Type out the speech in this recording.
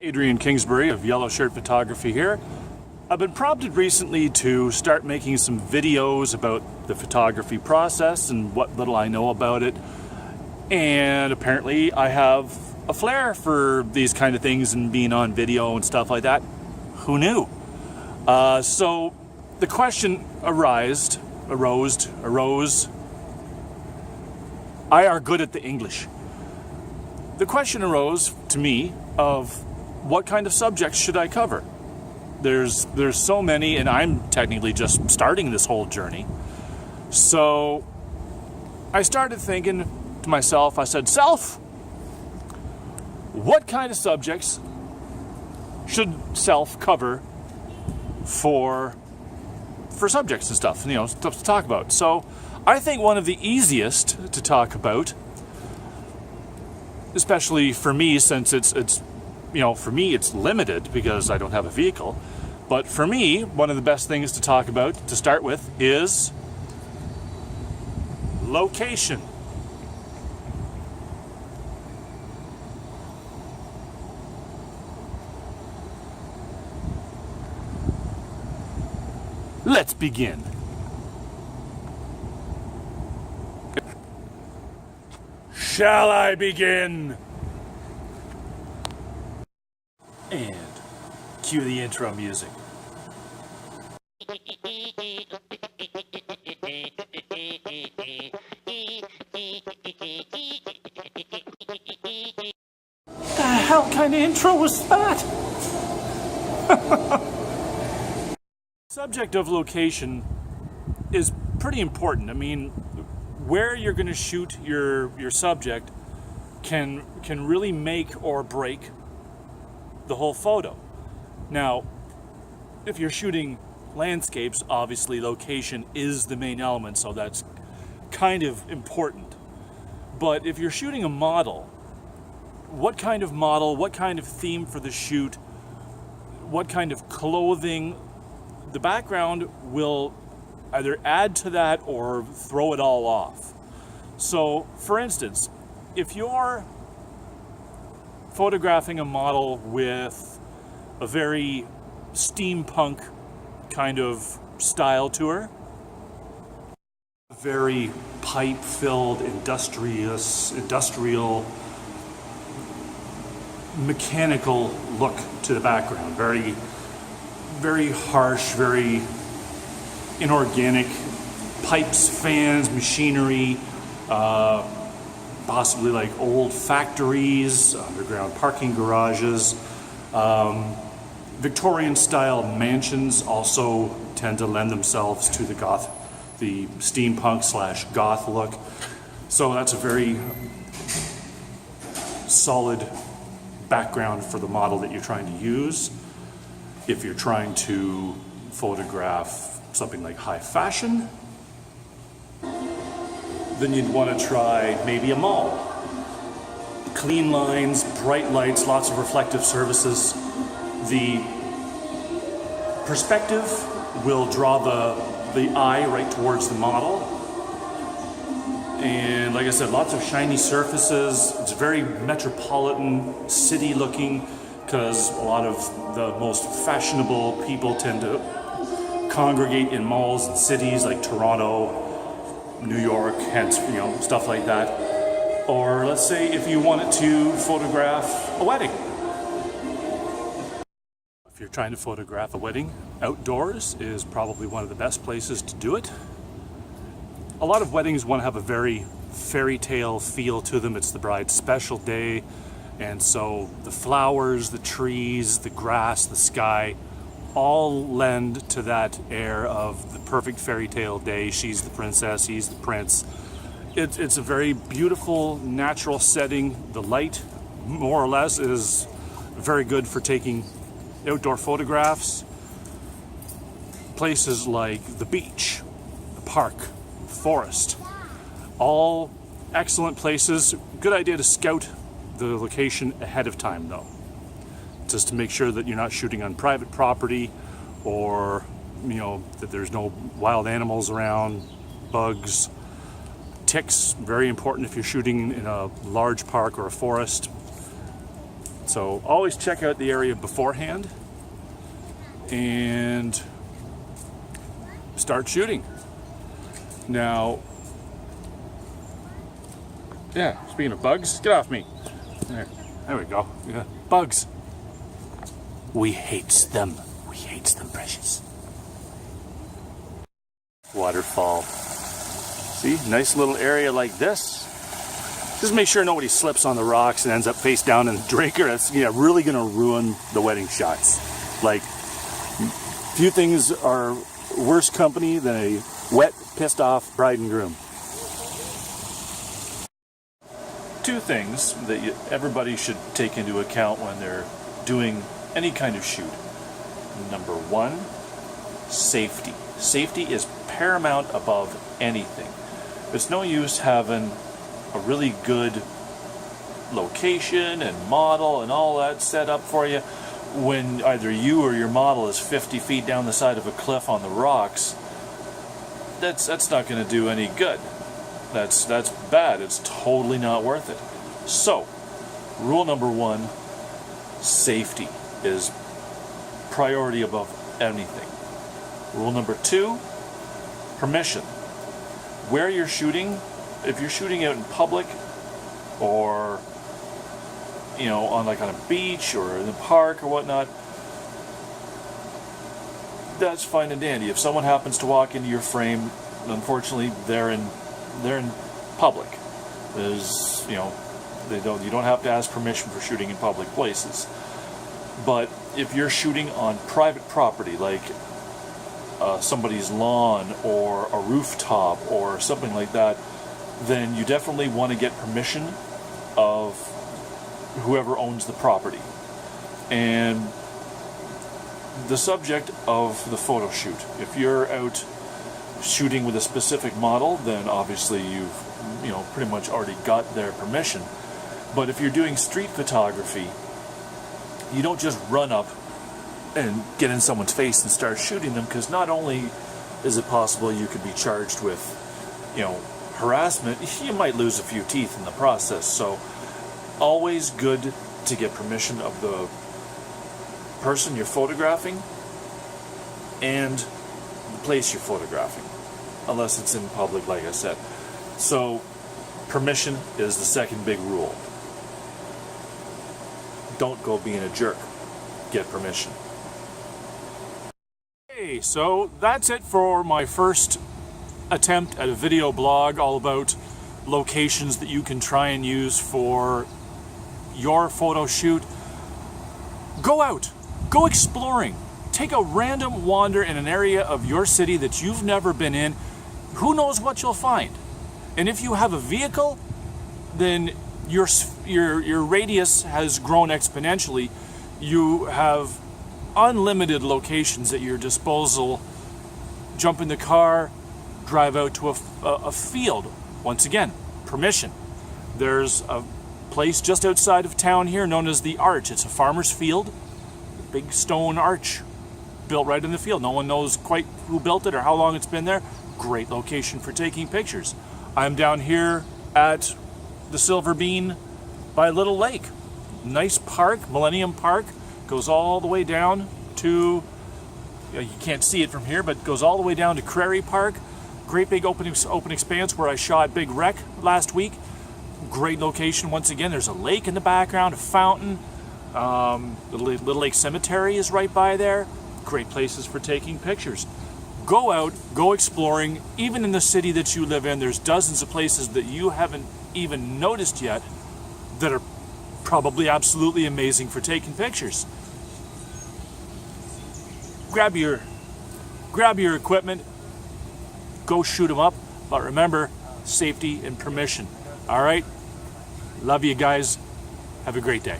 Adrian Kingsbury of Yellow Shirt Photography here. I've been prompted recently to start making some videos about the photography process and what little I know about it. And apparently I have a flair for these kind of things and being on video and stuff like that. Who knew? So the question arose. I are good at the English. The question arose to me of what kind of subjects should I cover? There's so many, and I'm technically just starting this whole journey. So I started thinking to myself, I said, Self, what kind of subjects should Self cover for subjects and stuff, stuff to talk about? So I think one of the easiest to talk about, especially for me, since it's for me it's limited because I don't have a vehicle, but for me, one of the best things to talk about to start with is location. Let's begin. Shall I begin? And cue the intro music. The hell kind of intro was that? Subject of location is pretty important. I mean, where you're going to shoot your subject can really make or break the whole photo. Now, if you're shooting landscapes, obviously location is the main element, so that's kind of important. But if you're shooting a model, what kind of theme for the shoot, what kind of clothing, the background will either add to that or throw it all off. So, for instance, if you're photographing a model with a very steampunk kind of style to her, a very pipe-filled, industrial, mechanical look to the background, very, very harsh, very inorganic pipes, fans, machinery, possibly like old factories, underground parking garages. Victorian style mansions also tend to lend themselves to the steampunk / goth look. So that's a very solid background for the model that you're trying to use. If you're trying to photograph something like high fashion, then you'd want to try maybe a mall. Clean lines, bright lights, lots of reflective surfaces. The perspective will draw the eye right towards the model. And like I said, lots of shiny surfaces. It's very metropolitan, city looking, because a lot of the most fashionable people tend to congregate in malls and cities like Toronto, New York, hence, stuff like that. Or let's say if you wanted to photograph a wedding. If you're trying to photograph a wedding, outdoors is probably one of the best places to do it. A lot of weddings want to have a very fairy tale feel to them. It's the bride's special day, and so the flowers, the trees, the grass, the sky all lend to that air of the perfect fairy tale day. She's the princess, he's the prince. It's a very beautiful, natural setting. The light, more or less, is very good for taking outdoor photographs. Places like the beach, the park, the forest, all excellent places. Good idea to scout the location ahead of time, though, just to make sure that you're not shooting on private property, or that there's no wild animals around, bugs, ticks. Very important if you're shooting in a large park or a forest. So always check out the area beforehand and start shooting. Now, yeah, speaking of bugs, get off me. There we go. Yeah, bugs. We hates them. We hates them, precious. Waterfall. See, nice little area like this. Just make sure nobody slips on the rocks and ends up face down in the drinker. That's really gonna ruin the wedding shots. Like, few things are worse company than a wet, pissed off bride and groom. Two things that everybody should take into account when they're doing any kind of shoot. Number one, safety. Safety is paramount above anything. It's no use having a really good location and model and all that set up for you when either you or your model is 50 feet down the side of a cliff on the rocks. That's not going to do any good. That's bad. It's totally not worth it. So, rule number one, safety is priority above anything. Rule number two, permission. Where you're shooting, if you're shooting out in public or on a beach or in the park or whatnot, that's fine and dandy. If someone happens to walk into your frame, unfortunately they're in public. You don't have to ask permission for shooting in public places. But if you're shooting on private property, like somebody's lawn or a rooftop or something like that, then you definitely want to get permission of whoever owns the property. And the subject of the photo shoot, if you're out shooting with a specific model, then obviously you've pretty much already got their permission. But if you're doing street photography, you don't just run up and get in someone's face and start shooting them, because not only is it possible you could be charged with harassment, you might lose a few teeth in the process. So always good to get permission of the person you're photographing and the place you're photographing, unless it's in public, like I said. So permission is the second big rule. Don't go being a jerk. Get permission. Okay, so that's it for my first attempt at a video blog all about locations that you can try and use for your photo shoot. Go out, go exploring, take a random wander in an area of your city that you've never been in. Who knows what you'll find? And if you have a vehicle, then your radius has grown exponentially. You have unlimited locations at your disposal. Jump in the car, drive out to a field. Once again, permission. There's a place just outside of town here known as the Arch. It's a farmer's field, a big stone arch built right in the field. No one knows quite who built it or how long it's been there. Great location for taking pictures. I'm down here at the Silver Bean by Little Lake. Nice park, Millennium Park. Goes all the way down to, you can't see it from here, but goes all the way down to Crary Park. Great big open expanse where I shot Big Wreck last week. Great location once again. There's a lake in the background, a fountain. The Little Lake Cemetery is right by there. Great places for taking pictures. Go out, go exploring. Even in the city that you live in, there's dozens of places that you haven't even noticed yet that are probably absolutely amazing for taking pictures. Grab your equipment, go shoot them up, but remember, safety and permission. All right? Love you guys. Have a great day.